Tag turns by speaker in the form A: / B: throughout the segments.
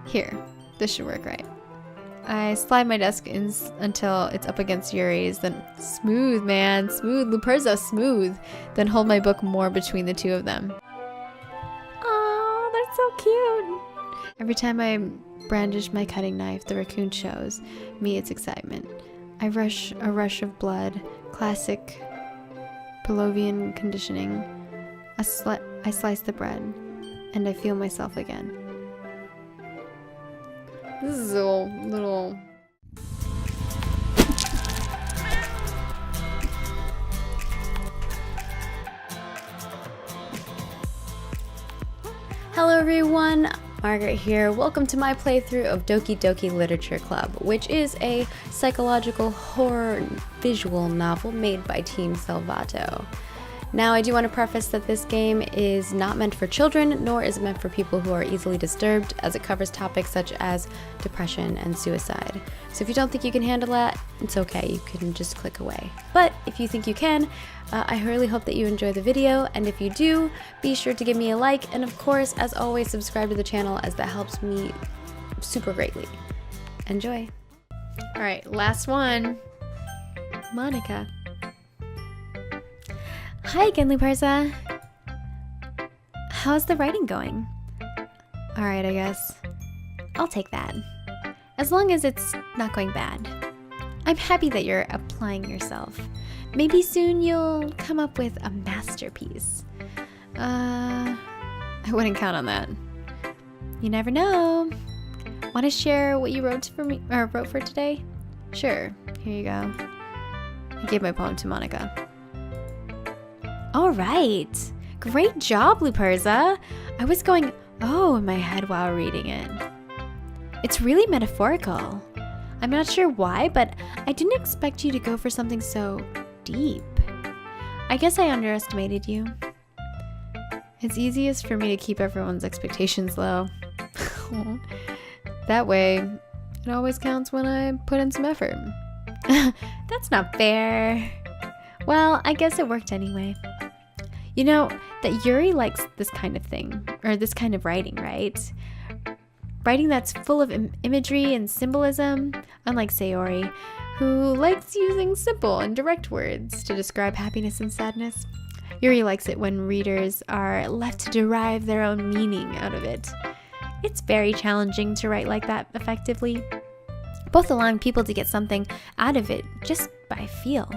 A: Here, this should work right. I slide my desk in until it's up against Yuri's, then smooth, man, smooth, Luperza, smooth. Then hold my book more between the two of them. Oh, that's so cute. Every time I brandish my cutting knife, the raccoon shows me its excitement. A rush of blood, classic Pavlovian conditioning. I slice the bread, and I feel myself again. This is a little... Hello everyone, Margaret here. Welcome to my playthrough of Doki Doki Literature Club, which is a psychological horror visual novel made by Team Salvato. Now, I do want to preface that this game is not meant for children, nor is it meant for people who are easily disturbed, as it covers topics such as depression and suicide. So if you don't think you can handle that, it's okay, you can just click away. But if you think you can, I really hope that you enjoy the video, and if you do, be sure to give me a like, and of course, as always, subscribe to the channel, as that helps me super greatly. Enjoy. Alright, last one. Monica. Hi again, Luperza. How's the writing going? Alright, I guess. I'll take that. As long as it's not going bad. I'm happy that you're applying yourself. Maybe soon you'll come up with a masterpiece. I wouldn't count on that. You never know. Want to share what you wrote for today? Sure, here you go. I gave my poem to Monica. All right, great job, Luperza. I was going, oh, in my head while reading it. It's really metaphorical. I'm not sure why, but I didn't expect you to go for something so deep. I guess I underestimated you. It's easiest for me to keep everyone's expectations low. That way, it always counts when I put in some effort. That's not fair. Well, I guess it worked anyway. You know that Yuri likes this kind of thing, or this kind of writing, right? Writing that's full of imagery and symbolism, unlike Sayori, who likes using simple and direct words to describe happiness and sadness. Yuri likes it when readers are left to derive their own meaning out of it. It's very challenging to write like that effectively, both allowing people to get something out of it just by feel,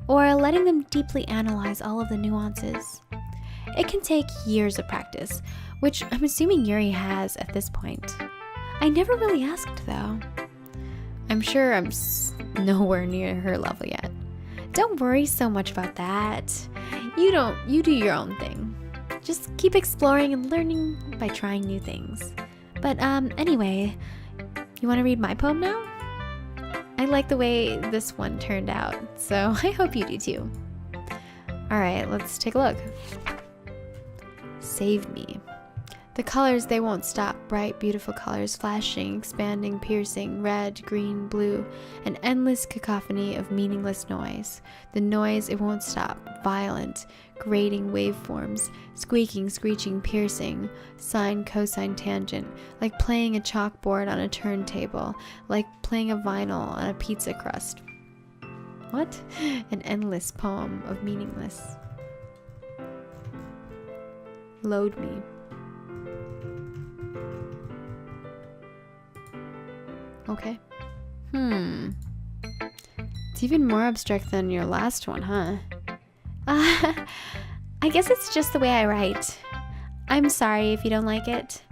A: or letting them deeply analyze all of the nuances. It can take years of practice, which I'm assuming Yuri has at this point. I never really asked, though. I'm sure I'm nowhere near her level yet. Don't worry so much about that. You do your own thing. Just keep exploring and learning by trying new things. But anyway, you want to read my poem now? I like the way this one turned out, so I hope you do too. Alright, let's take a look. Save me. The colors, they won't stop. Bright, beautiful colors, flashing, expanding, piercing, red, green, blue, an endless cacophony of meaningless noise. The noise, it won't stop. Violent, grating waveforms, squeaking, screeching, piercing, sine, cosine, tangent, like playing a chalkboard on a turntable, like playing a vinyl on a pizza crust. What? An endless poem of meaningless. Load me. Okay. It's even more abstract than your last one, huh? I guess it's just the way I write. I'm sorry if you don't like it.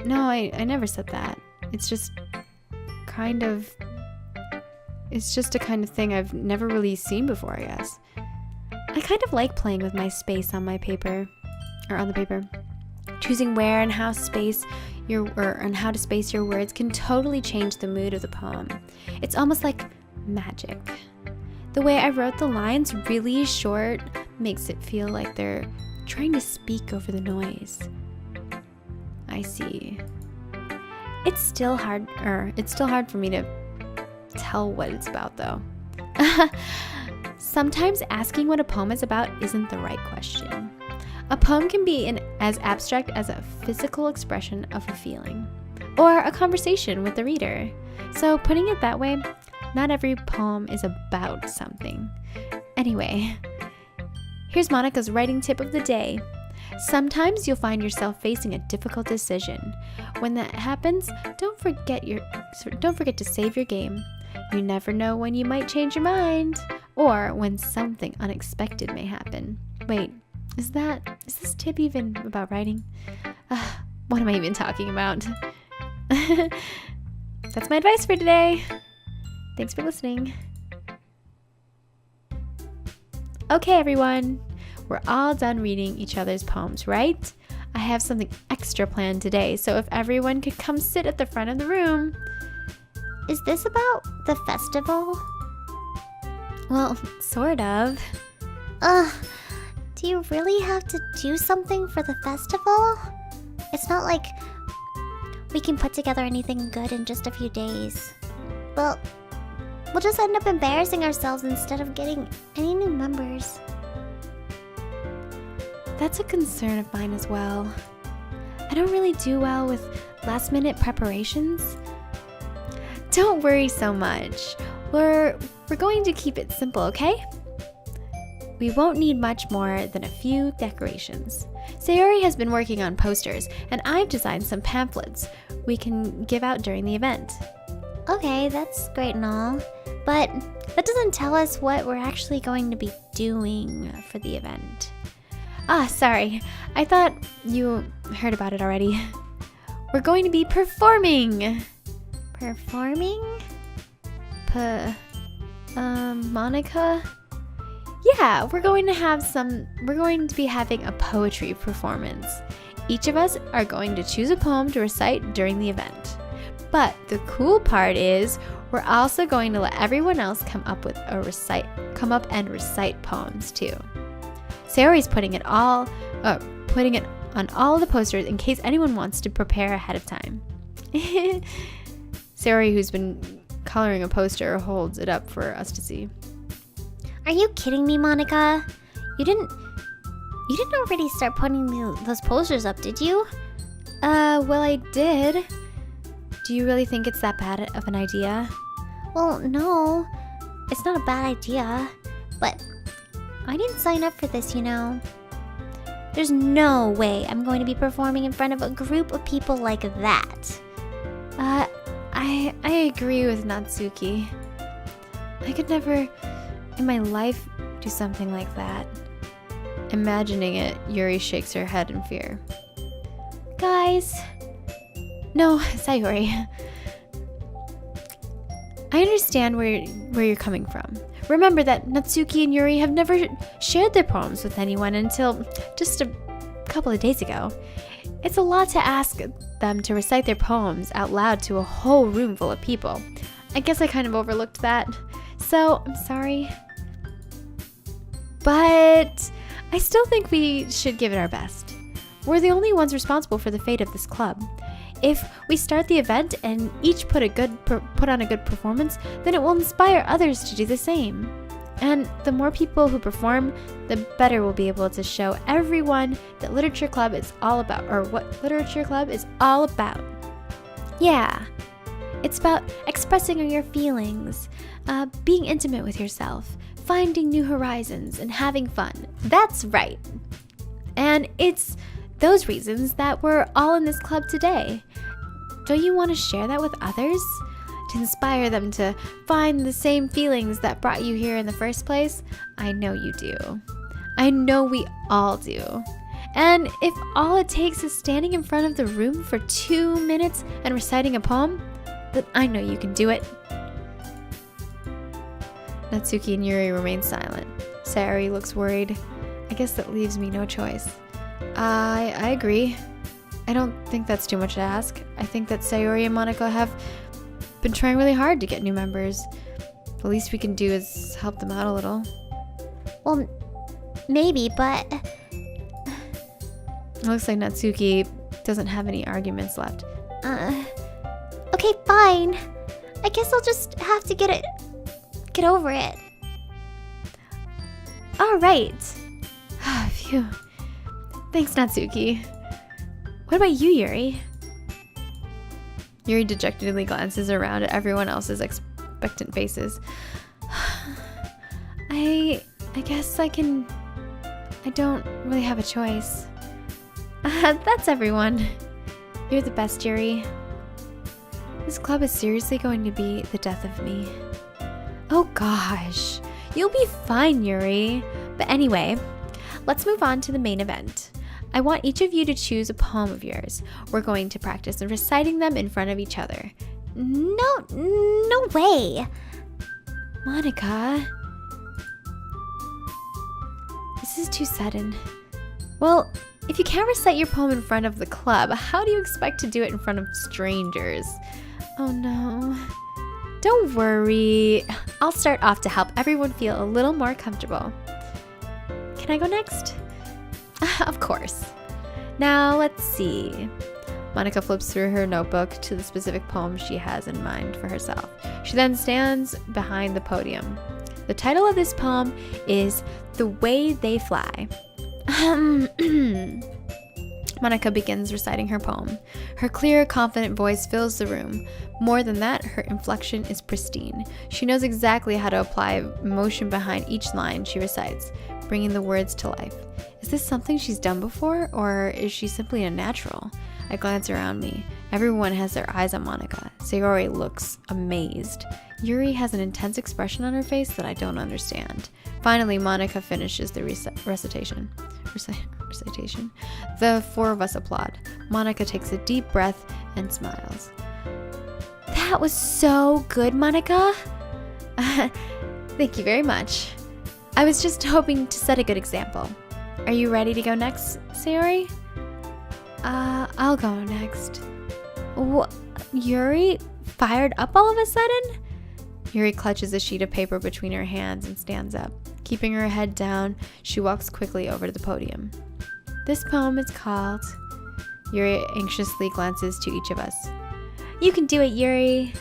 A: No, I never said that. It's just a kind of thing I've never really seen before, I guess. I kind of like playing with my space on my paper, or on the paper. Choosing where and how to space your words can totally change the mood of the poem. It's almost like magic. The way I wrote the lines really short makes it feel like they're trying to speak over the noise. I see. It's still hard for me to tell what it's about, though. Sometimes asking what a poem is about isn't the right question. A poem can be as abstract as a physical expression of a feeling. or a conversation with the reader. So putting it that way, not every poem is about something. Anyway, here's Monica's writing tip of the day. Sometimes you'll find yourself facing a difficult decision. When that happens, don't forget to save your game. You never know when you might change your mind or when something unexpected may happen. Wait, is this tip even about writing? What am I even talking about? That's my advice for today. Thanks for listening. Okay, everyone. We're all done reading each other's poems, right? I have something extra planned today, so if everyone could come sit at the front of the room.
B: Is this about the festival?
A: Well, sort of.
B: Do you really have to do something for the festival? It's not like we can put together anything good in just a few days. Well, we'll just end up embarrassing ourselves instead of getting any new members.
A: That's a concern of mine as well. I don't really do well with last-minute preparations. Don't worry so much. We're going to keep it simple, okay? We won't need much more than a few decorations. Sayori has been working on posters, and I've designed some pamphlets we can give out during the event.
B: Okay, that's great and all, but that doesn't tell us what we're actually going to be doing for the event.
A: Sorry. I thought you heard about it already. We're going to be performing.
B: Performing?
A: Monica? Yeah, we're going to be having a poetry performance. Each of us are going to choose a poem to recite during the event. But the cool part is we're also going to let everyone else come up and recite poems too. Sayori's putting it on all the posters in case anyone wants to prepare ahead of time. Sayori, who's been coloring a poster, holds it up for us to see.
B: Are you kidding me, Monica? You didn't already start putting those posters up, did you?
A: Well, I did. Do you really think it's that bad of an idea?
B: Well, no. It's not a bad idea. But I didn't sign up for this, you know. There's no way I'm going to be performing in front of a group of people like that.
A: I agree with Natsuki. I could never in my life do something like that. Imagining it, Yuri shakes her head in fear. Guys. No, Sayori. I understand where you're coming from. Remember that Natsuki and Yuri have never shared their poems with anyone until just a couple of days ago. It's a lot to ask them to recite their poems out loud to a whole room full of people. I guess I kind of overlooked that. So, I'm sorry. But I still think we should give it our best. We're the only ones responsible for the fate of this club. If we start the event and each put on a good performance, then it will inspire others to do the same. And the more people who perform, the better we'll be able to show everyone that Literature Club is all about, or what Literature Club is all about. Yeah, it's about expressing your feelings, being intimate with yourself, finding new horizons, and having fun. That's right. And it's those reasons that we're all in this club today. Don't you want to share that with others? To inspire them to find the same feelings that brought you here in the first place? I know you do. I know we all do. And if all it takes is standing in front of the room for 2 minutes and reciting a poem, then I know you can do it. Natsuki and Yuri remain silent. Sayori looks worried. I guess that leaves me no choice. I agree. I don't think that's too much to ask. I think that Sayori and Monica have been trying really hard to get new members. The least we can do is help them out a little.
B: Well, maybe, but
A: It looks like Natsuki doesn't have any arguments left.
B: Okay, fine. I guess I'll just have to get over it.
A: All right. Phew. Thanks, Natsuki. What about you, Yuri? Yuri dejectedly glances around at everyone else's expectant faces. I guess I don't really have a choice. That's everyone. You're the best, Yuri. This club is seriously going to be the death of me. Oh gosh, you'll be fine, Yuri. But anyway, let's move on to the main event. I want each of you to choose a poem of yours. We're going to practice reciting them in front of each other.
B: No way.
A: Monica, this is too sudden. Well, if you can't recite your poem in front of the club, how do you expect to do it in front of strangers? Oh no. Don't worry. I'll start off to help everyone feel a little more comfortable. Can I go next? Of course. Now let's see. Monica flips through her notebook to the specific poem she has in mind for herself. She then stands behind the podium. The title of this poem is The Way They Fly. Monica begins reciting her poem. Her clear, confident voice fills the room. More than that, her inflection is pristine. She knows exactly how to apply emotion behind each line she recites, bringing the words to life. Is this something she's done before, or is she simply a natural? I glance around me. Everyone has their eyes on Monica. Sayori looks amazed. Yuri has an intense expression on her face that I don't understand. Finally, Monica finishes the recitation. The four of us applaud. Monica takes a deep breath and smiles. That was so good, Monica. Thank you very much. I was just hoping to set a good example. Are you ready to go next, Sayori? I'll go next. Yuri? Fired up all of a sudden? Yuri clutches a sheet of paper between her hands and stands up. Keeping her head down, she walks quickly over to the podium. This poem is called... Yuri anxiously glances to each of us. You can do it, Yuri.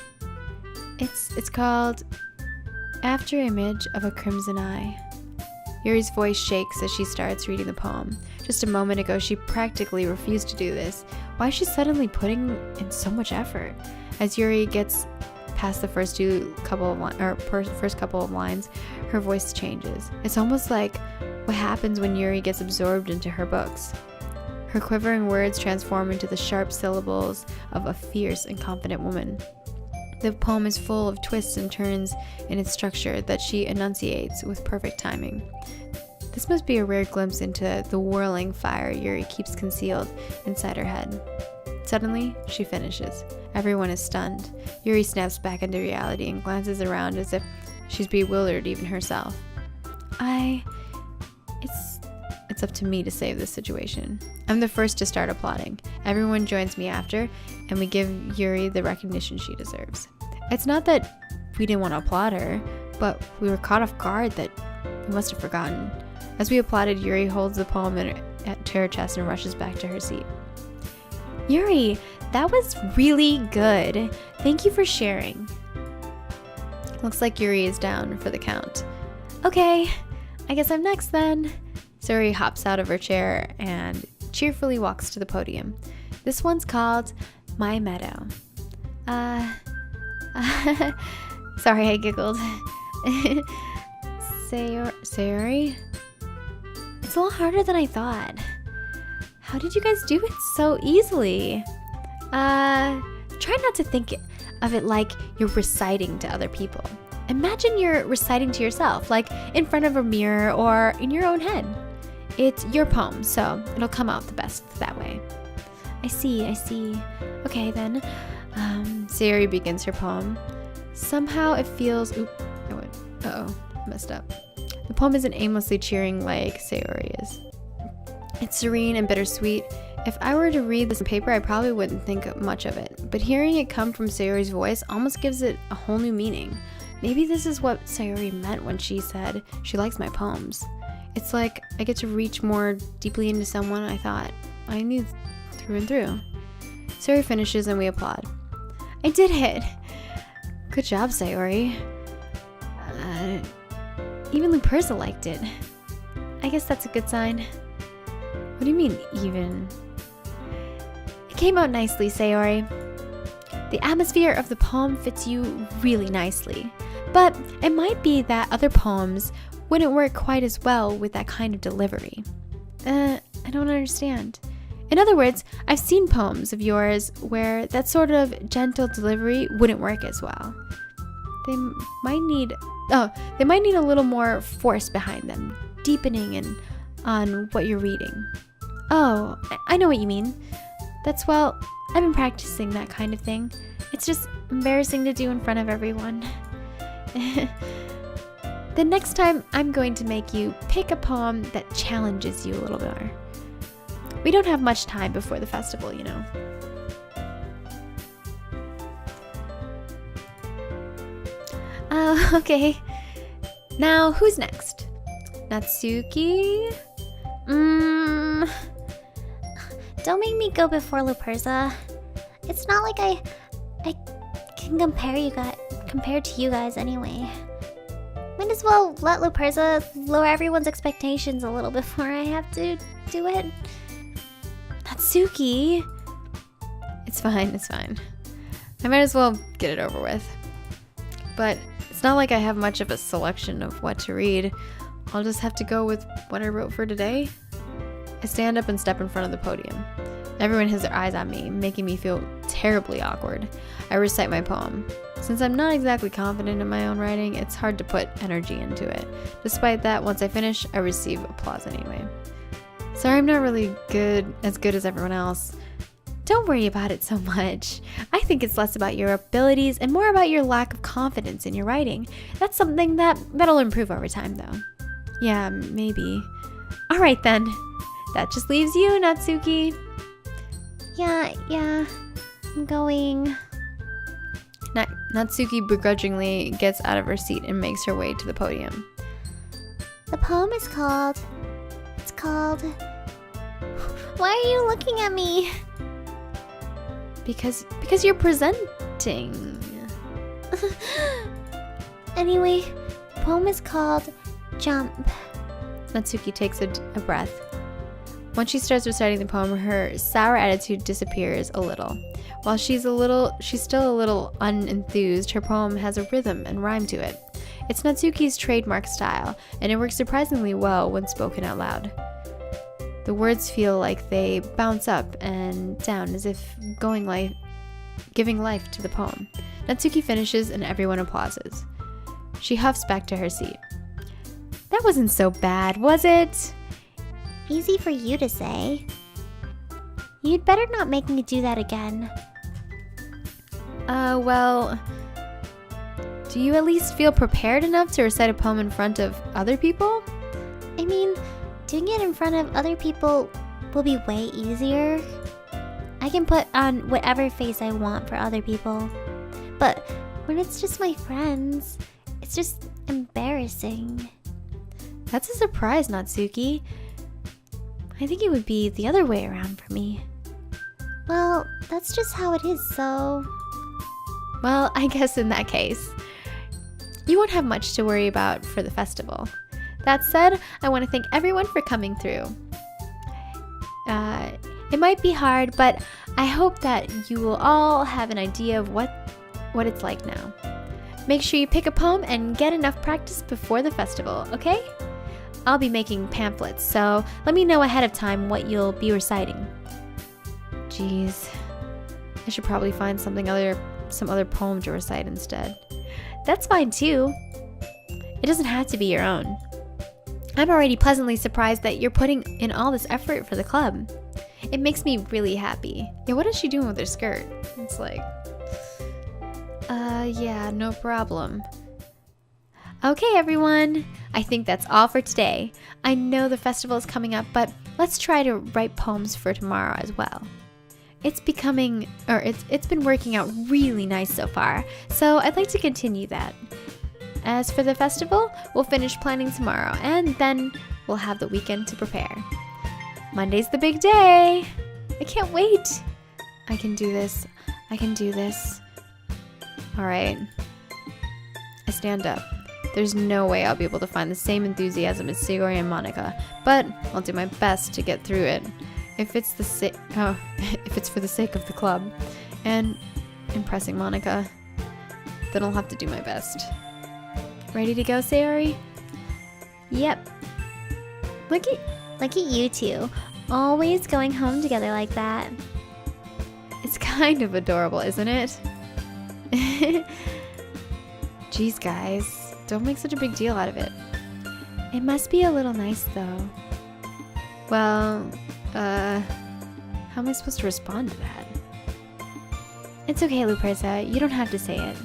A: It's called After Image of a Crimson Eye. Yuri's voice shakes as she starts reading the poem. Just a moment ago, she practically refused to do this. Why is she suddenly putting in so much effort? As Yuri gets past the first couple of lines, her voice changes. It's almost like what happens when Yuri gets absorbed into her books. Her quivering words transform into the sharp syllables of a fierce and confident woman. The poem is full of twists and turns in its structure that she enunciates with perfect timing. This must be a rare glimpse into the whirling fire Yuri keeps concealed inside her head. Suddenly, she finishes. Everyone is stunned. Yuri snaps back into reality and glances around as if she's bewildered even herself. It's up to me to save this situation. I'm the first to start applauding. Everyone joins me after, and we give Yuri the recognition she deserves. It's not that we didn't want to applaud her, but we were caught off guard that we must have forgotten. As we applauded, Yuri holds the poem to her chest and rushes back to her seat. Yuri, that was really good. Thank you for sharing. Looks like Yuri is down for the count. Okay, I guess I'm next then. Sayori hops out of her chair and cheerfully walks to the podium. This one's called My Meadow. Sorry, I giggled. Sayori? It's a lot harder than I thought. How did you guys do it so easily? Try not to think of it like you're reciting to other people. Imagine you're reciting to yourself, like in front of a mirror or in your own head. It's your poem, so it'll come out the best that way. I see. Okay then. Sayori begins her poem. Somehow it feels... messed up. The poem isn't aimlessly cheering like Sayori is. It's serene and bittersweet. If I were to read this on paper, I probably wouldn't think much of it. But hearing it come from Sayori's voice almost gives it a whole new meaning. Maybe this is what Sayori meant when she said she likes my poems. It's like I get to reach more deeply into someone I thought I knew through and through. Sayori finishes and we applaud. I did it! Good job, Sayori. Even Luperza liked it. I guess that's a good sign. What do you mean, even? It came out nicely, Sayori. The atmosphere of the poem fits you really nicely. But it might be that other poems wouldn't work quite as well with that kind of delivery. I don't understand. In other words, I've seen poems of yours where that sort of gentle delivery wouldn't work as well. They might need a little more force behind them, deepening on what you're reading. Oh, I know what you mean. I've been practicing that kind of thing. It's just embarrassing to do in front of everyone. The next time, I'm going to make you pick a poem that challenges you a little more. We don't have much time before the festival, you know. Okay. Now, who's next? Natsuki?
B: Don't make me go before Luperza. It's not like I can compare to you guys anyway. Might as well let Luperza lower everyone's expectations a little before I have to do it.
A: Natsuki? It's fine. I might as well get it over with. But it's not like I have much of a selection of what to read. I'll just have to go with what I wrote for today. I stand up and step in front of the podium. Everyone has their eyes on me, making me feel terribly awkward. I recite my poem. Since I'm not exactly confident in my own writing, it's hard to put energy into it. Despite that, once I finish, I receive applause anyway. Sorry I'm not really as good as everyone else. Don't worry about it so much. I think it's less about your abilities and more about your lack of confidence in your writing. That's something that'll improve over time though. Yeah, maybe. Alright then. That just leaves you, Natsuki.
B: Yeah, I'm going.
A: Natsuki begrudgingly gets out of her seat and makes her way to the podium.
B: The poem is called... Why are you looking at me?
A: Because you're presenting.
B: Anyway, the poem is called Jump.
A: Natsuki takes a breath. Once she starts reciting the poem, her sour attitude disappears a little. While she's still a little unenthused, her poem has a rhythm and rhyme to it. It's Natsuki's trademark style, and it works surprisingly well when spoken out loud. The words feel like they bounce up and down as if giving life to the poem. Natsuki finishes and everyone applauses. She huffs back to her seat. That wasn't so bad, was it?
B: Easy for you to say. You'd better not make me do that again.
A: Well, do you at least feel prepared enough to recite a poem in front of other people?
B: I mean, doing it in front of other people will be way easier. I can put on whatever face I want for other people. But when it's just my friends, it's just embarrassing.
A: That's a surprise, Natsuki. I think it would be the other way around for me.
B: Well, that's just how it is, so...
A: Well, I guess in that case, you won't have much to worry about for the festival. That said, I want to thank everyone for coming through. It might be hard, but I hope that you will all have an idea of what it's like now. Make sure you pick a poem and get enough practice before the festival, okay? I'll be making pamphlets, so let me know ahead of time what you'll be reciting. Jeez, I should probably find some other poem to recite instead. That's fine too. It doesn't have to be your own. I'm already pleasantly surprised that you're putting in all this effort for the club. It makes me really happy. Yeah, what is she doing with her skirt? It's like, yeah, no problem. Okay, everyone. I think that's all for today. I know the festival is coming up, but let's try to write poems for tomorrow as well. It's been working out really nice so far, so I'd like to continue that. As for the festival, we'll finish planning tomorrow, and then we'll have the weekend to prepare. Monday's the big day! I can't wait! I can do this. Alright. I stand up. There's no way I'll be able to find the same enthusiasm as Sayori and Monica, but I'll do my best to get through it. If it's for the sake of the club. And impressing Monica. Then I'll have to do my best. Ready to go, Sayori?
B: Yep. Look at you two, always going home together like that.
A: It's kind of adorable, isn't it? Jeez, guys, don't make such a big deal out of it. It must be a little nice, though. Well, how am I supposed to respond to that?
B: It's okay, Luperza, you don't have to say it.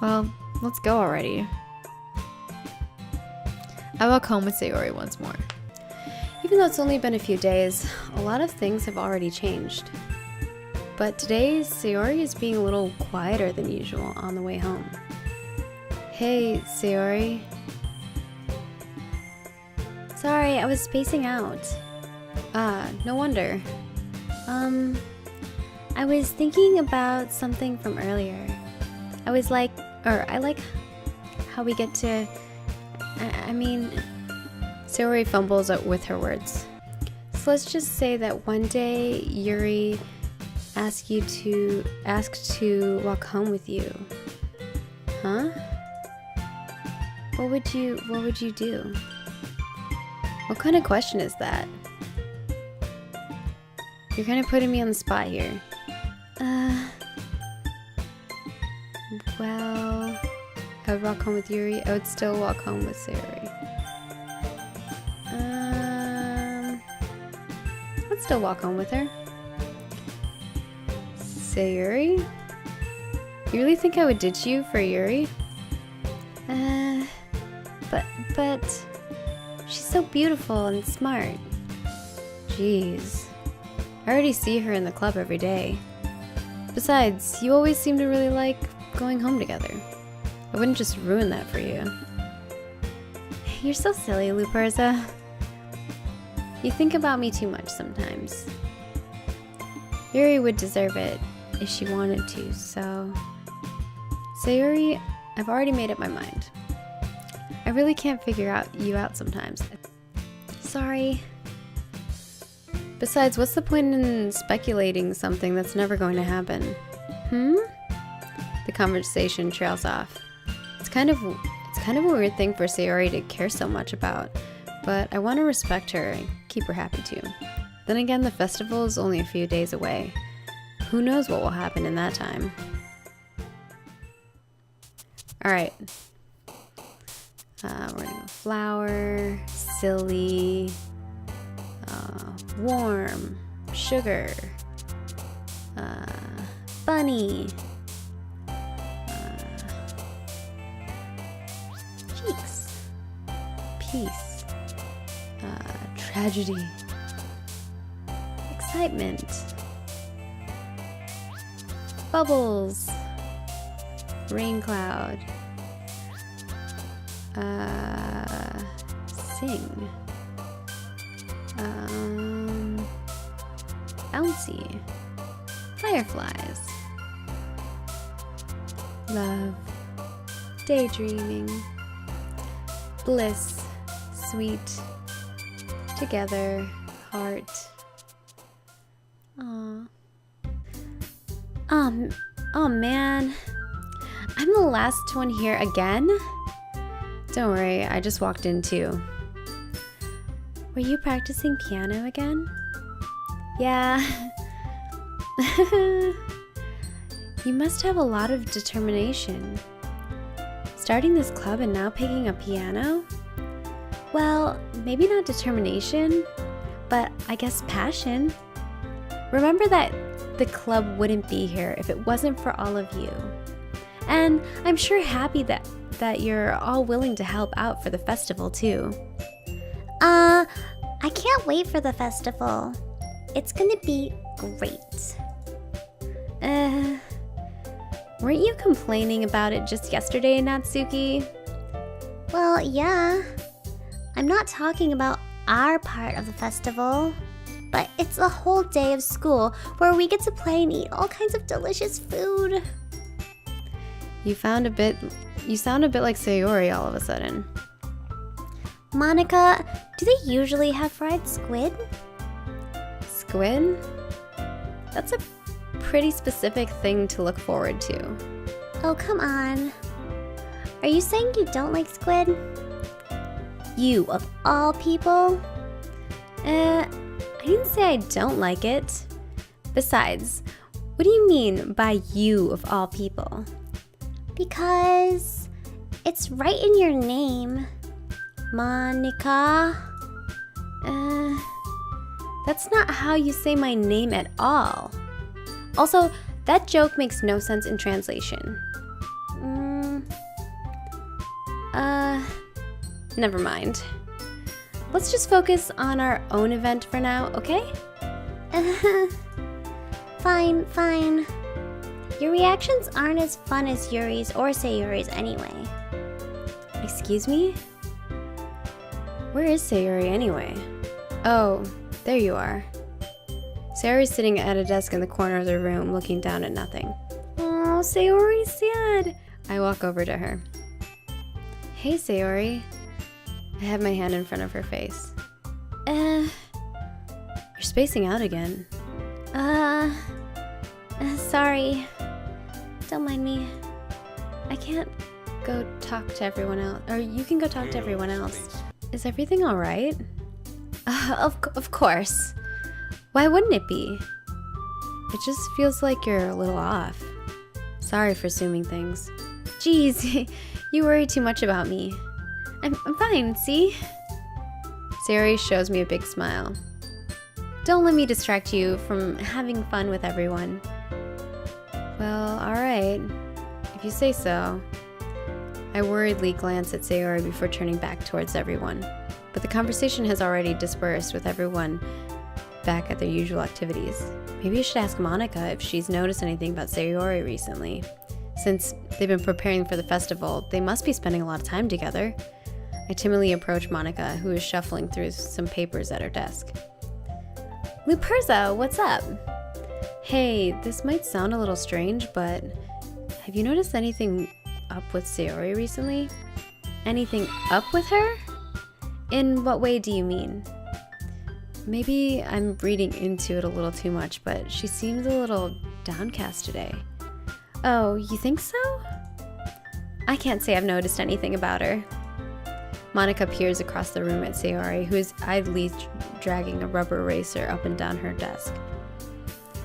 A: Well, let's go already. I walk home with Sayori once more. Even though it's only been a few days, a lot of things have already changed. But today, Sayori is being a little quieter than usual on the way home. Hey, Sayori.
B: Sorry, I was spacing out.
A: No wonder.
B: I was thinking about something from earlier. I like how we get to... I mean...
A: Sayori fumbles with her words. So let's just say that one day Yuri asked to walk home with you. Huh? What would you do? What kind of question is that? You're kind of putting me on the spot here. Well, I would walk home with Yuri. I would still walk home with Sayori. I'd still walk home with her. Sayori? You really think I would ditch you for Yuri?
B: But she's so beautiful and smart.
A: Jeez. I already see her in the club every day. Besides, you always seem to really like going home together. I wouldn't just ruin that for you.
B: You're so silly, Luperza.
A: You think about me too much sometimes. Yuri would deserve it if she wanted to, so... Sayori, I've already made up my mind. I really can't figure you out sometimes.
B: Sorry.
A: Besides, what's the point in speculating something that's never going to happen? The conversation trails off. It's kind of a weird thing for Sayori to care so much about, but I want to respect her and keep her happy too. Then again, the festival is only a few days away. Who knows what will happen in that time? Alright. We're gonna go flower, silly, warm, sugar, bunny, cheeks, peace, tragedy, excitement, bubbles, rain cloud, sing, bouncy, fireflies, love, daydreaming, bliss, sweet, together, heart. Aww. Oh man, I'm the last one here again? Don't worry, I just walked in too.
B: Were you practicing piano again?
A: Yeah. You must have a lot of determination. Starting this club and now picking up piano?
B: Well, maybe not determination, but I guess passion.
A: Remember that the club wouldn't be here if it wasn't for all of you. And I'm sure happy that you're all willing to help out for the festival too.
B: I can't wait for the festival. It's gonna be great.
A: Weren't you complaining about it just yesterday, Natsuki?
B: Well, yeah. I'm not talking about our part of the festival, but it's a whole day of school where we get to play and eat all kinds of delicious food.
A: You sound a bit like Sayori all of a sudden.
B: Monica, do they usually have fried squid?
A: Squid? That's a pretty specific thing to look forward to.
B: Oh, come on. Are you saying you don't like squid? You, of all people?
A: I didn't say I don't like it. Besides, what do you mean by you of all people?
B: Because it's right in your name. Monica.
A: That's not how you say my name at all. Also, that joke makes no sense in translation. Never mind. Let's just focus on our own event for now, okay?
B: Fine. Your reactions aren't as fun as Yuri's or Sayori's anyway.
A: Excuse me? Where is Sayori anyway? Oh, there you are. Sayori's sitting at a desk in the corner of the room looking down at nothing. Oh, Sayori's sad. I walk over to her. Hey, Sayori. I have my hand in front of her face. You're spacing out again.
B: Sorry. Don't mind me.
A: I can't go talk to everyone else. Or you can go talk to everyone else. Is everything alright? Of course. Why wouldn't it be? It just feels like you're a little off. Sorry for assuming things. Jeez, you worry too much about me. I'm fine, see? Sayori shows me a big smile. Don't let me distract you from having fun with everyone. Well, alright. If you say so. I worriedly glance at Sayori before turning back towards everyone. But the conversation has already dispersed with everyone back at their usual activities. Maybe I should ask Monica if she's noticed anything about Sayori recently. Since they've been preparing for the festival, they must be spending a lot of time together. I timidly approach Monica, who is shuffling through some papers at her desk. Luperza, what's up? Hey, this might sound a little strange, but have you noticed anything up with Sayori recently? Anything up with her? In what way do you mean? Maybe I'm reading into it a little too much, but she seems a little downcast today. Oh, you think so? I can't say I've noticed anything about her. Monica peers across the room at Sayori, who is idly dragging a rubber eraser up and down her desk.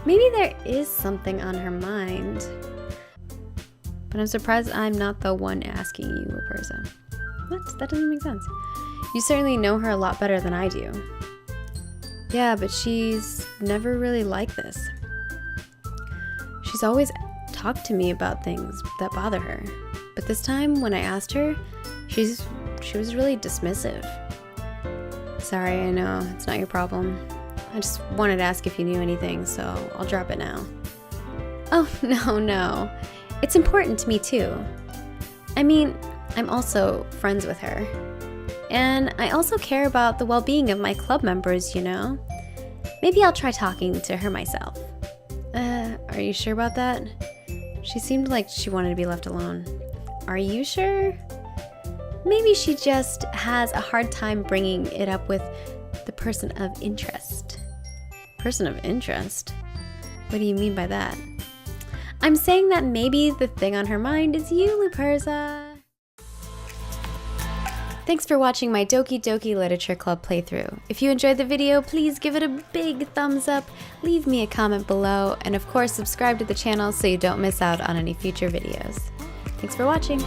A: Maybe there is something on her mind. But I'm surprised I'm not the one asking you, Luperza. What? That doesn't make sense. You certainly know her a lot better than I do. Yeah, but she's never really like this. She's always talked to me about things that bother her. But this time, when I asked her, she was really dismissive. Sorry, I know, it's not your problem. I just wanted to ask if you knew anything, so I'll drop it now. Oh, no. It's important to me too. I mean, I'm also friends with her. And I also care about the well-being of my club members, you know? Maybe I'll try talking to her myself. Are you sure about that? She seemed like she wanted to be left alone. Are you sure? Maybe she just has a hard time bringing it up with the person of interest. Person of interest? What do you mean by that? I'm saying that maybe the thing on her mind is you, Luperza. Thanks for watching my Doki Doki Literature Club playthrough. If you enjoyed the video, please give it a big thumbs up, leave me a comment below, and of course subscribe to the channel so you don't miss out on any future videos. Thanks for watching!